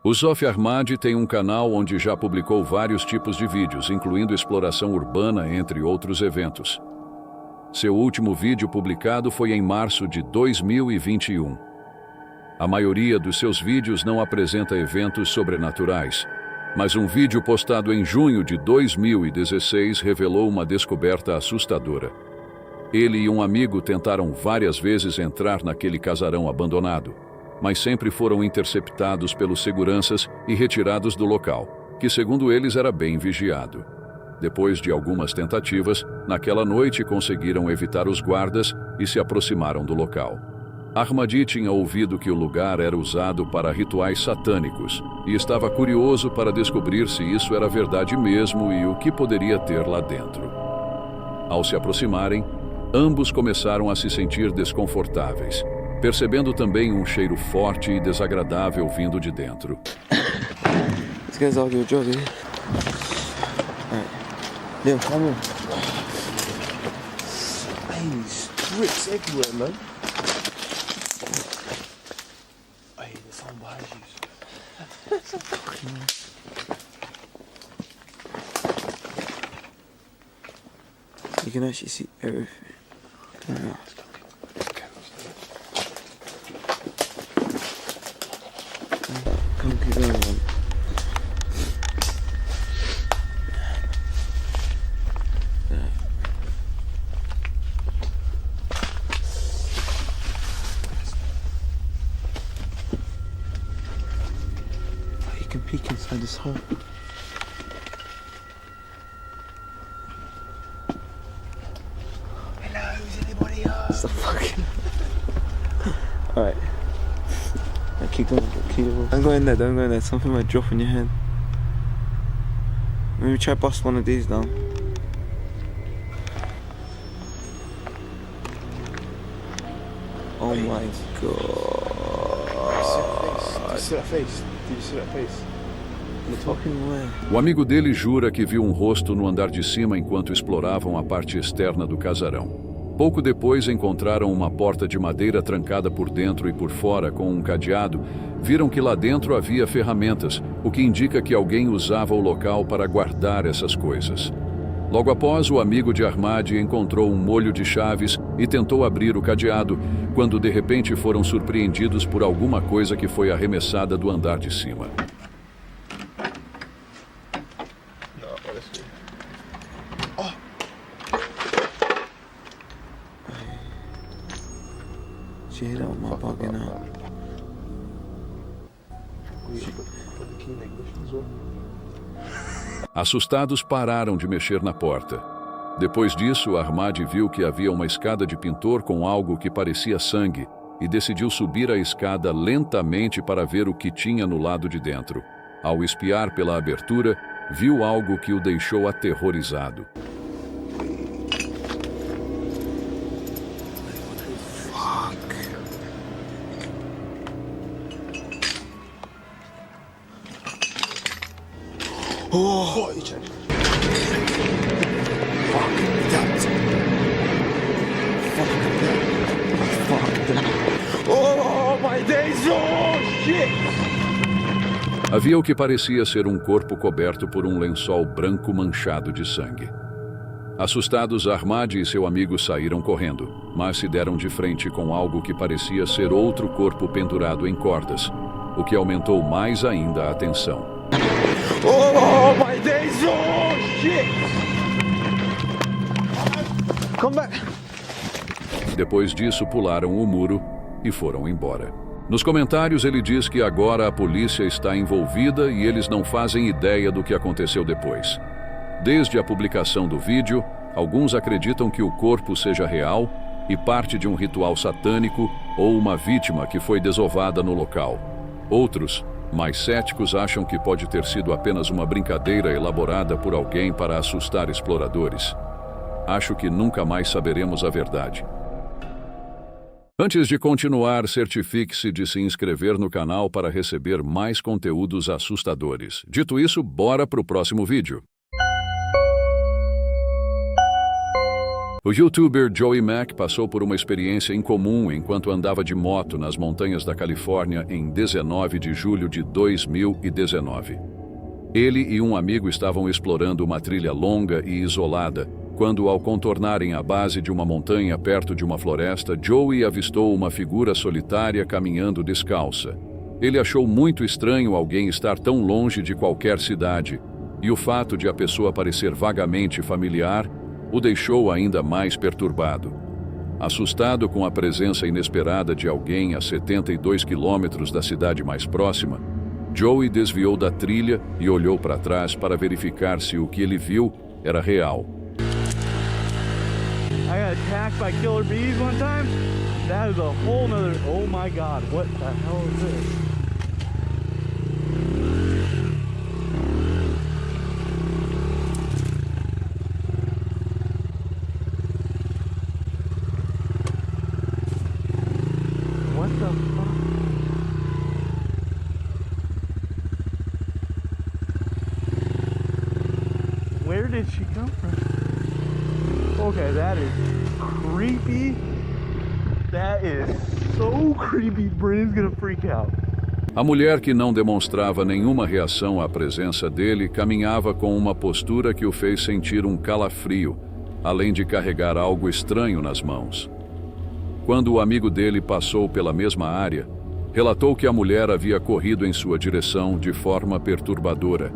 O Zof Ahmadi tem um canal onde já publicou vários tipos de vídeos, incluindo exploração urbana, entre outros eventos. Seu último vídeo publicado foi em março de 2021. A maioria dos seus vídeos não apresenta eventos sobrenaturais, mas um vídeo postado em junho de 2016 revelou uma descoberta assustadora. Ele e um amigo tentaram várias vezes entrar naquele casarão abandonado, mas sempre foram interceptados pelos seguranças e retirados do local, que segundo eles era bem vigiado. Depois de algumas tentativas, naquela noite conseguiram evitar os guardas e se aproximaram do local. Ahmadi tinha ouvido que o lugar era usado para rituais satânicos e estava curioso para descobrir se isso era verdade mesmo e o que poderia ter lá dentro. Ao se aproximarem, ambos começaram a se sentir desconfortáveis, percebendo também um cheiro forte e desagradável vindo de dentro. This guy's all your job, eh? Alright. Liam, come on. Hey, bricks everywhere, man. Hey, there's someone behind you. You can actually see everything. Yeah. Come keep going, man. You can peek inside this hole. Hello, is anybody home? It's the fucking. Alright. Keep going, keep going. Don't go in there, don't go in there. Something might drop on your head. Maybe try bust one of these down. Oh my god. Do you see that face? Do you see that face? No fucking way. O amigo dele jura que viu um rosto no andar de cima enquanto exploravam a parte externa do casarão. Pouco depois encontraram uma porta de madeira trancada por dentro e por fora com um cadeado. Viram que lá dentro havia ferramentas, o que indica que alguém usava o local para guardar essas coisas. Logo após, o amigo de Ahmadi encontrou um molho de chaves e tentou abrir o cadeado, quando de repente foram surpreendidos por alguma coisa que foi arremessada do andar de cima. No, honestly. She hit out my pocket now. Put the key in the ignition as well. Assustados, pararam de mexer na porta. Depois disso, Ahmadi viu que havia uma escada de pintor com algo que parecia sangue e decidiu subir a escada lentamente para ver o que tinha no lado de dentro. Ao espiar pela abertura, viu algo que o deixou aterrorizado. Oh, what? You check. Fuck that. Fuck that. Oh, my days. Oh, shit. Havia o que parecia ser um corpo coberto por um lençol branco manchado de sangue. Assustados, Ahmadi e seu amigo saíram correndo, mas se deram de frente com algo que parecia ser outro corpo pendurado em cordas, o que aumentou mais ainda a tensão. Oh, my days. Oh, shit. Come back. Depois disso, pularam o muro e foram embora. Nos comentários, ele diz que agora a polícia está envolvida e eles não fazem ideia do que aconteceu depois. Desde a publicação do vídeo, alguns acreditam que o corpo seja real e parte de um ritual satânico ou uma vítima que foi desovada no local. Outros, mais céticos, acham que pode ter sido apenas uma brincadeira elaborada por alguém para assustar exploradores. Acho que nunca mais saberemos a verdade. Antes de continuar, certifique-se de se inscrever no canal para receber mais conteúdos assustadores. Dito isso, bora pro próximo vídeo. O youtuber Joey Mack passou por uma experiência incomum enquanto andava de moto nas montanhas da Califórnia em 19 de julho de 2019. Ele e um amigo estavam explorando uma trilha longa e isolada, quando, ao contornarem a base de uma montanha perto de uma floresta, Joey avistou uma figura solitária caminhando descalça. Ele achou muito estranho alguém estar tão longe de qualquer cidade, e o fato de a pessoa parecer vagamente familiar o deixou ainda mais perturbado. Assustado com a presença inesperada de alguém a 72 quilômetros da cidade mais próxima, Joey desviou da trilha e olhou para trás para verificar se o que ele viu era real. I got attacked by killer bees one time. That is a whole nother. Oh my god, what the hell is this? What the fuck? Where did she come from? Okay, that is creepy. That is so creepy. Brennan's gonna freak out. A mulher, que não demonstrava nenhuma reação à presença dele, caminhava com uma postura que o fez sentir um calafrio, além de carregar algo estranho nas mãos. Quando o amigo dele passou pela mesma área, relatou que a mulher havia corrido em sua direção de forma perturbadora.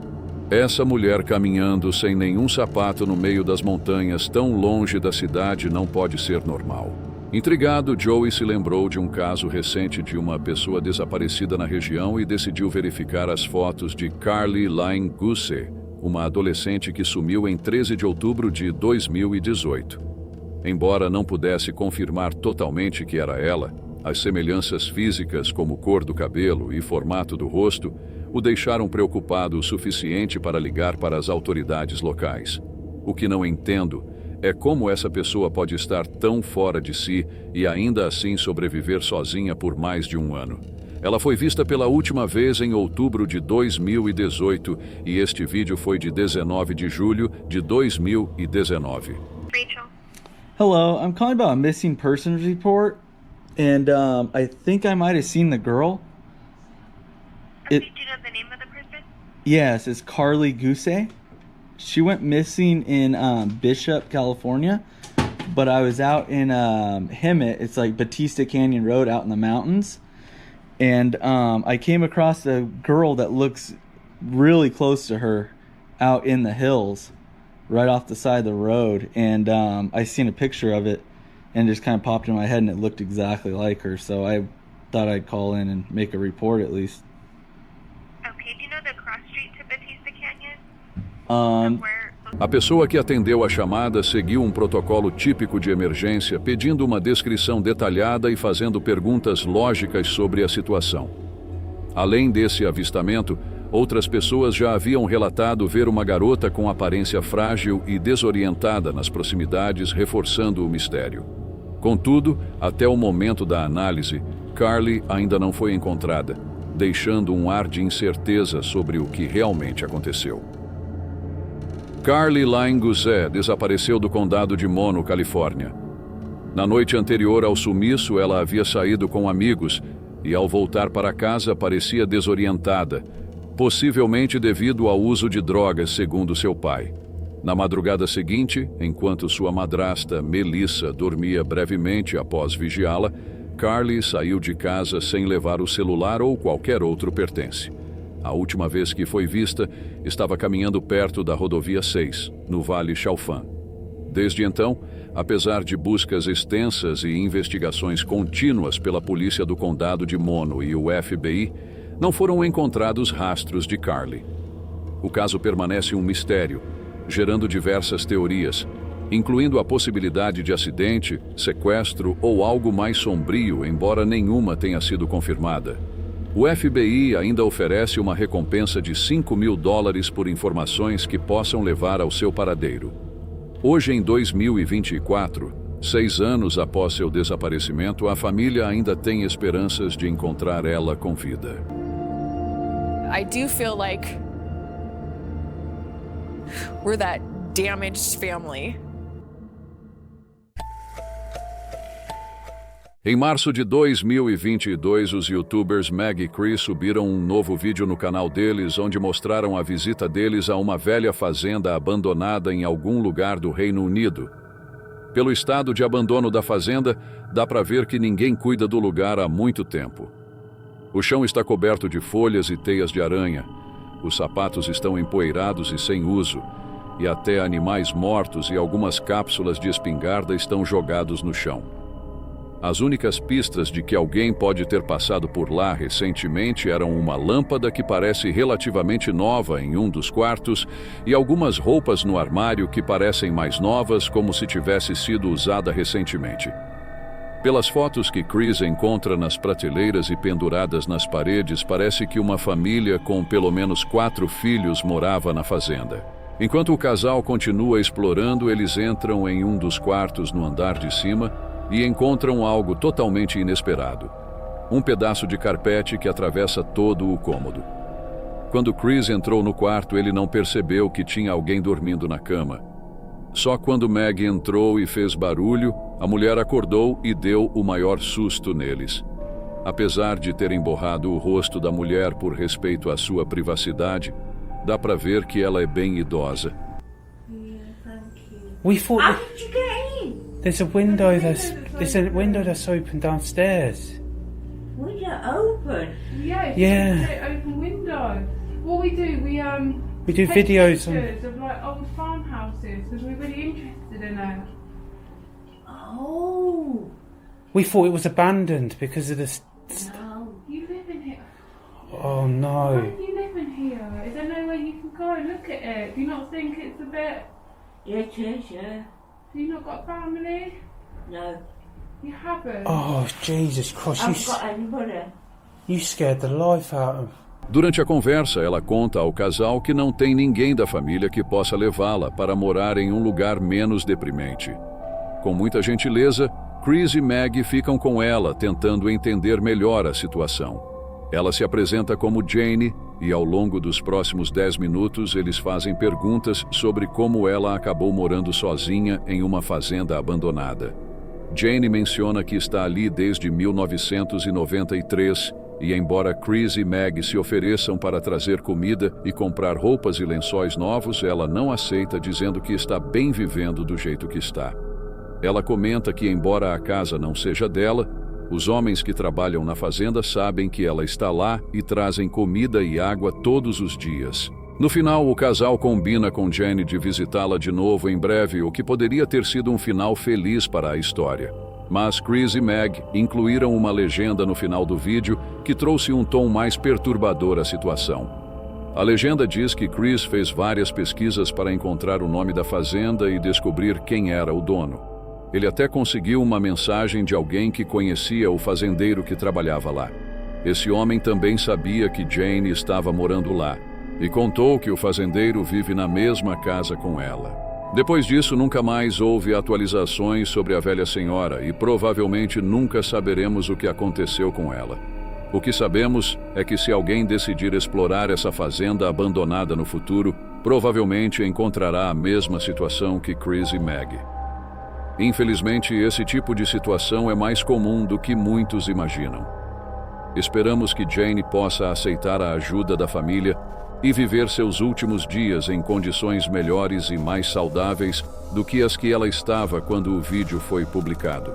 Essa mulher caminhando sem nenhum sapato no meio das montanhas tão longe da cidade não pode ser normal. Intrigado, Joey se lembrou de um caso recente de uma pessoa desaparecida na região e decidiu verificar as fotos de Carly Lynn Guse, uma adolescente que sumiu em 13 de outubro de 2018. Embora não pudesse confirmar totalmente que era ela, as semelhanças físicas como cor do cabelo e formato do rosto o deixaram preocupado o suficiente para ligar para as autoridades locais. O que não entendo é como essa pessoa pode estar tão fora de si e ainda assim sobreviver sozinha por mais de um ano. Ela foi vista pela última vez em outubro de 2018 e este vídeo foi de 19 de julho de 2019. Rachel. Hello, I'm calling about a missing persons report, and I think I might have seen the girl. Do you know the name of the person? Yes, it's Carly Guse. She went missing in Bishop, California, but I was out in Hemet. It's like Batista Canyon Road out in the mountains, and I came across a girl that looks really close to her out in the hills, right off the side of the road, and I seen a picture of it, and it just kind of popped in my head, and it looked exactly like her, so I thought I'd call in and make a report at least. Okay, do you know the cross street to Batista Canyon? A pessoa que atendeu a chamada seguiu um protocolo típico de emergência, pedindo uma descrição detalhada e fazendo perguntas lógicas sobre a situação. Além desse avistamento, outras pessoas já haviam relatado ver uma garota com aparência frágil e desorientada nas proximidades, reforçando o mistério. Contudo, até o momento da análise, Carly ainda não foi encontrada, deixando um ar de incerteza sobre o que realmente aconteceu. Carly Lynn Guse desapareceu do condado de Mono, Califórnia. Na noite anterior ao sumiço, ela havia saído com amigos e, ao voltar para casa, parecia desorientada, possivelmente devido ao uso de drogas, segundo seu pai. Na madrugada seguinte, enquanto sua madrasta, Melissa, dormia brevemente após vigiá-la, Carly saiu de casa sem levar o celular ou qualquer outro pertence. A última vez que foi vista, estava caminhando perto da rodovia 6, no Vale Chalfant. Desde então, apesar de buscas extensas e investigações contínuas pela polícia do condado de Mono e o FBI, não foram encontrados rastros de Carly. O caso permanece um mistério, gerando diversas teorias, incluindo a possibilidade de acidente, sequestro ou algo mais sombrio, embora nenhuma tenha sido confirmada. O FBI ainda oferece uma recompensa de $5.000 por informações que possam levar ao seu paradeiro. Hoje, em 2024, 6 anos após seu desaparecimento, a família ainda tem esperanças de encontrar ela com vida. I do feel like we're that damaged family. Em março de 2022, os youtubers Meg e Chris subiram um novo vídeo no canal deles, onde mostraram a visita deles a uma velha fazenda abandonada em algum lugar do Reino Unido. Pelo estado de abandono da fazenda, dá para ver que ninguém cuida do lugar há muito tempo. O chão está coberto de folhas e teias de aranha. Os sapatos estão empoeirados e sem uso, e até animais mortos e algumas cápsulas de espingarda estão jogados no chão. As únicas pistas de que alguém pode ter passado por lá recentemente eram uma lâmpada que parece relativamente nova em um dos quartos e algumas roupas no armário que parecem mais novas, como se tivesse sido usada recentemente. Pelas fotos que Chris encontra nas prateleiras e penduradas nas paredes, parece que uma família com pelo menos 4 filhos morava na fazenda. Enquanto o casal continua explorando, eles entram em um dos quartos no andar de cima e encontram algo totalmente inesperado. Um pedaço de carpete que atravessa todo o cômodo. Quando Chris entrou no quarto, ele não percebeu que tinha alguém dormindo na cama. Só quando Meg entrou e fez barulho, a mulher acordou e deu o maior susto neles. Apesar de terem borrado o rosto da mulher por respeito à sua privacidade, dá para ver que ela é bem idosa. We thought How did you get in? there's a window that's open downstairs. Window open. Yeah, Yeah. it's an open window. What we do, We do take videos on. pictures of like old farmhouses because we're really interested in it. Oh. We thought it was abandoned because of this. No. You live in here. Oh Why no! do you live in here? Is there no way you can go and look at it? Do you not think it's a bit? Yeah, it is, yeah. Have you not got family? No. You haven't. Oh Jesus Christ! I've got anybody. You scared the life out of. Durante a conversa, ela conta ao casal que não tem ninguém da família que possa levá-la para morar em um lugar menos deprimente. Com muita gentileza, Chris e Meg ficam com ela, tentando entender melhor a situação. Ela se apresenta como Jane e, ao longo dos próximos 10 minutos, eles fazem perguntas sobre como ela acabou morando sozinha em uma fazenda abandonada. Jane menciona que está ali desde 1993 e, embora Chris e Meg se ofereçam para trazer comida e comprar roupas e lençóis novos, ela não aceita, dizendo que está bem vivendo do jeito que está. Ela comenta que, embora a casa não seja dela, os homens que trabalham na fazenda sabem que ela está lá e trazem comida e água todos os dias. No final, o casal combina com Jane de visitá-la de novo em breve, o que poderia ter sido um final feliz para a história. Mas Chris e Meg incluíram uma legenda no final do vídeo que trouxe um tom mais perturbador à situação. A legenda diz que Chris fez várias pesquisas para encontrar o nome da fazenda e descobrir quem era o dono. Ele até conseguiu uma mensagem de alguém que conhecia o fazendeiro que trabalhava lá. Esse homem também sabia que Jane estava morando lá e contou que o fazendeiro vive na mesma casa com ela. Depois disso, nunca mais houve atualizações sobre a velha senhora e provavelmente nunca saberemos o que aconteceu com ela. O que sabemos é que se alguém decidir explorar essa fazenda abandonada no futuro, provavelmente encontrará a mesma situação que Chris e Meg. Infelizmente, esse tipo de situação é mais comum do que muitos imaginam. Esperamos que Jane possa aceitar a ajuda da família e viver seus últimos dias em condições melhores e mais saudáveis do que as que ela estava quando o vídeo foi publicado.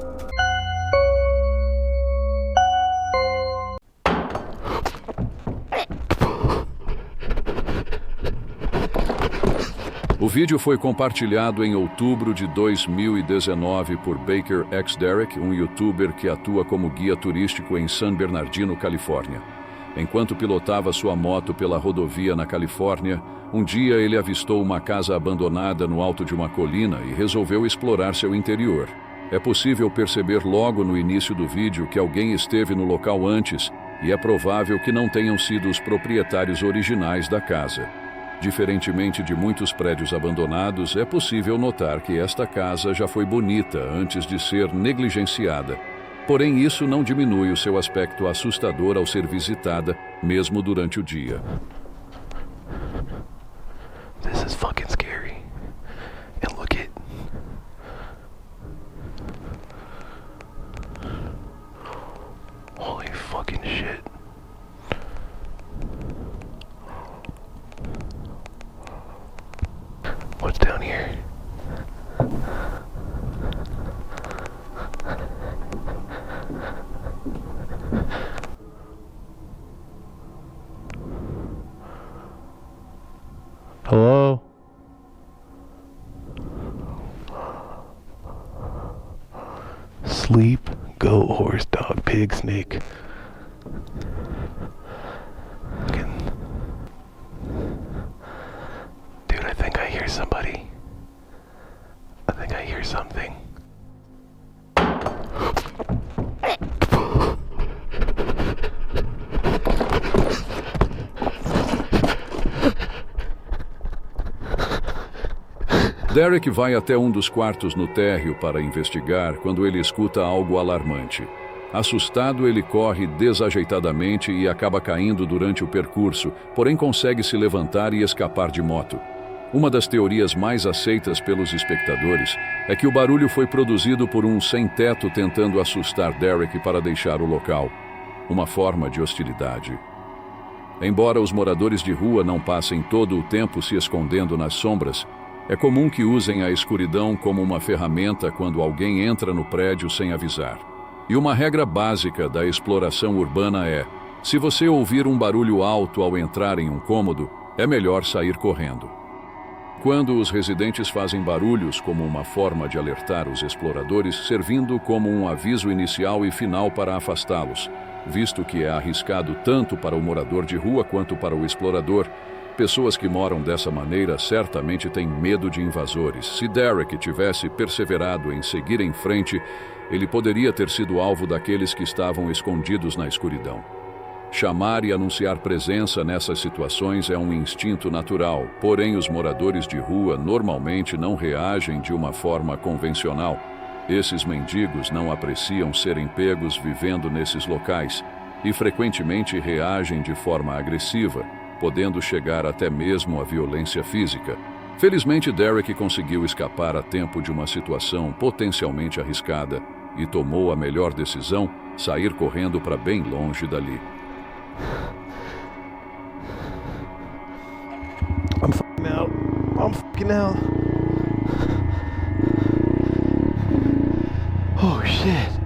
O vídeo foi compartilhado em outubro de 2019 por Baker X Derek, um youtuber que atua como guia turístico em San Bernardino, Califórnia. Enquanto pilotava sua moto pela rodovia na Califórnia, um dia ele avistou uma casa abandonada no alto de uma colina e resolveu explorar seu interior. É possível perceber logo no início do vídeo que alguém esteve no local antes e é provável que não tenham sido os proprietários originais da casa. Diferentemente de muitos prédios abandonados, é possível notar que esta casa já foi bonita antes de ser negligenciada. Porém, isso não diminui o seu aspecto assustador ao ser visitada, mesmo durante o dia. This is fucking scary. And look at... bull, horse, dog, pig, snake. Dude, I think I hear somebody. I think I hear something. Derek vai até um dos quartos no térreo para investigar quando ele escuta algo alarmante. Assustado, ele corre desajeitadamente e acaba caindo durante o percurso, porém consegue se levantar e escapar de moto. Uma das teorias mais aceitas pelos espectadores é que o barulho foi produzido por um sem-teto tentando assustar Derek para deixar o local. Uma forma de hostilidade. Embora os moradores de rua não passem todo o tempo se escondendo nas sombras, é comum que usem a escuridão como uma ferramenta quando alguém entra no prédio sem avisar. E uma regra básica da exploração urbana é: se você ouvir um barulho alto ao entrar em um cômodo, é melhor sair correndo. Quando os residentes fazem barulhos como uma forma de alertar os exploradores, servindo como um aviso inicial e final para afastá-los, visto que é arriscado tanto para o morador de rua quanto para o explorador. Pessoas que moram dessa maneira certamente têm medo de invasores. Se Derek tivesse perseverado em seguir em frente, ele poderia ter sido alvo daqueles que estavam escondidos na escuridão. Chamar e anunciar presença nessas situações é um instinto natural, porém os moradores de rua normalmente não reagem de uma forma convencional. Esses mendigos não apreciam serem pegos vivendo nesses locais e frequentemente reagem de forma agressiva, podendo chegar até mesmo à violência física. Felizmente, Derek conseguiu escapar a tempo de uma situação potencialmente arriscada e tomou a melhor decisão: sair correndo para bem longe dali. I'm fucking out. I'm fucking out. Oh shit.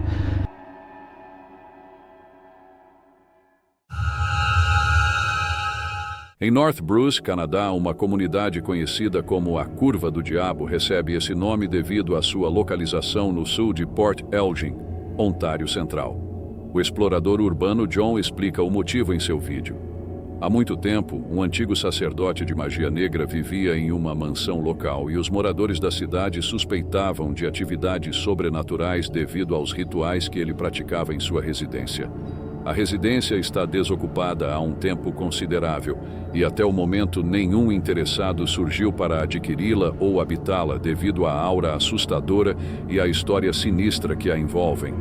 Em North Bruce, Canadá, uma comunidade conhecida como a Curva do Diabo recebe esse nome devido à sua localização no sul de Port Elgin, Ontário Central. O explorador urbano John explica o motivo em seu vídeo. Há muito tempo, um antigo sacerdote de magia negra vivia em uma mansão local e os moradores da cidade suspeitavam de atividades sobrenaturais devido aos rituais que ele praticava em sua residência. A residência está desocupada há um tempo considerável e até o momento nenhum interessado surgiu para adquiri-la ou habitá-la devido à aura assustadora e à história sinistra que a envolvem.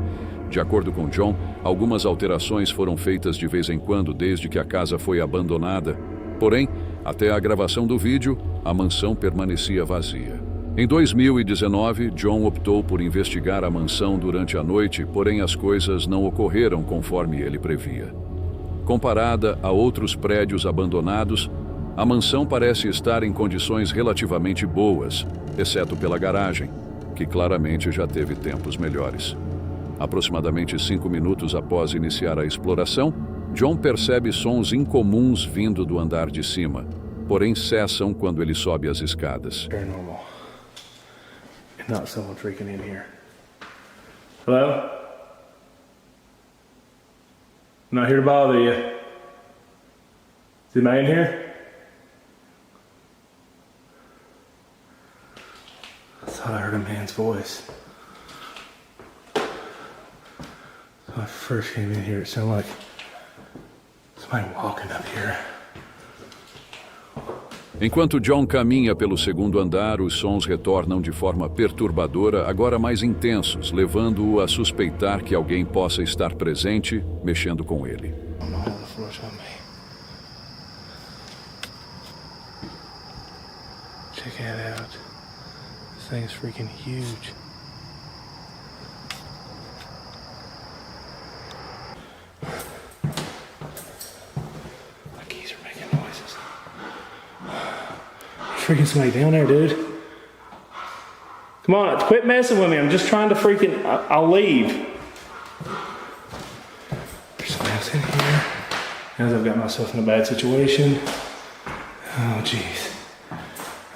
De acordo com John, algumas alterações foram feitas de vez em quando desde que a casa foi abandonada. Porém, até a gravação do vídeo, a mansão permanecia vazia. Em 2019, John optou por investigar a mansão durante a noite, porém as coisas não ocorreram conforme ele previa. Comparada a outros prédios abandonados, a mansão parece estar em condições relativamente boas, exceto pela garagem, que claramente já teve tempos melhores. Aproximadamente 5 minutos após iniciar a exploração, John percebe sons incomuns vindo do andar de cima, porém cessam quando ele sobe as escadas. Paranormal. Not someone freaking in here. Hello? I'm not here to bother you. Is anybody in here? I thought I heard a man's voice. When I first came in here, it sounded like somebody walking up here. Enquanto John caminha pelo segundo andar, os sons retornam de forma perturbadora, agora mais intensos, levando-o a suspeitar que alguém possa estar presente, mexendo com ele. Check that out. This thing's freaking huge. My keys are making noises. Freaking somebody down there, dude. Come on, quit messing with me. I'm just trying to freaking... I'll leave. There's somebody else in here. As I've got myself in a bad situation. Oh, jeez.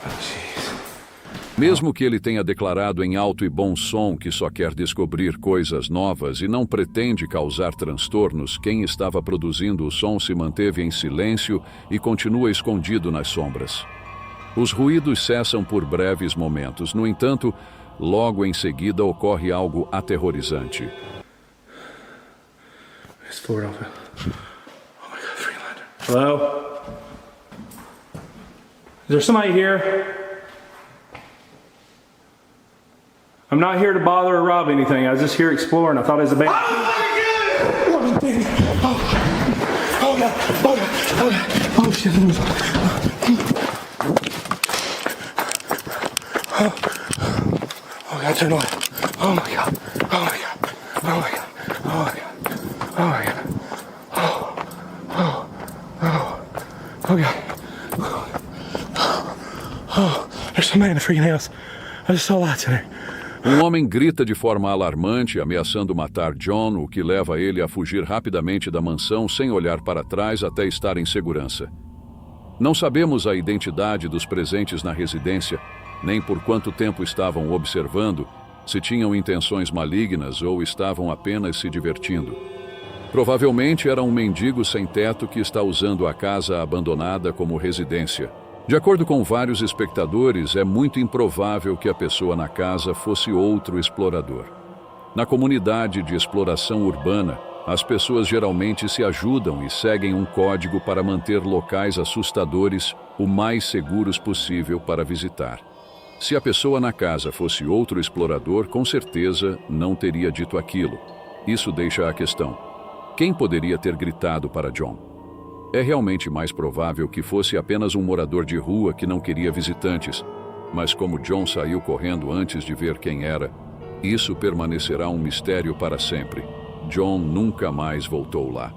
Oh, jeez. Mesmo que ele tenha declarado em alto e bom som que só quer descobrir coisas novas e não pretende causar transtornos, quem estava produzindo o som se manteve em silêncio e continua escondido nas sombras. Os ruídos cessam por breves momentos, no entanto, logo em seguida ocorre algo aterrorizante. It's Ford open. Oh my God, 3 lantern. Hello? Is there somebody here? I'm not here to bother or rob anything. I was just here exploring. I thought it was a band. Oh God! Oh shit! Oh God! Turn away! Oh my God! Oh my God! Oh my God! Oh my God! Oh my God! Oh God! Oh, there's somebody in the freaking house. I just saw lights in there. Um homem grita de forma alarmante, ameaçando matar John, o que leva ele a fugir rapidamente da mansão sem olhar para trás até estar em segurança. Não sabemos a identidade dos presentes na residência, nem por quanto tempo estavam observando, se tinham intenções malignas ou estavam apenas se divertindo. Provavelmente era um mendigo sem teto que está usando a casa abandonada como residência. De acordo com vários espectadores, é muito improvável que a pessoa na casa fosse outro explorador. Na comunidade de exploração urbana, as pessoas geralmente se ajudam e seguem um código para manter locais assustadores o mais seguros possível para visitar. Se a pessoa na casa fosse outro explorador, com certeza não teria dito aquilo. Isso deixa a questão: quem poderia ter gritado para John? É realmente mais provável que fosse apenas um morador de rua que não queria visitantes, mas como John saiu correndo antes de ver quem era, isso permanecerá um mistério para sempre. John nunca mais voltou lá.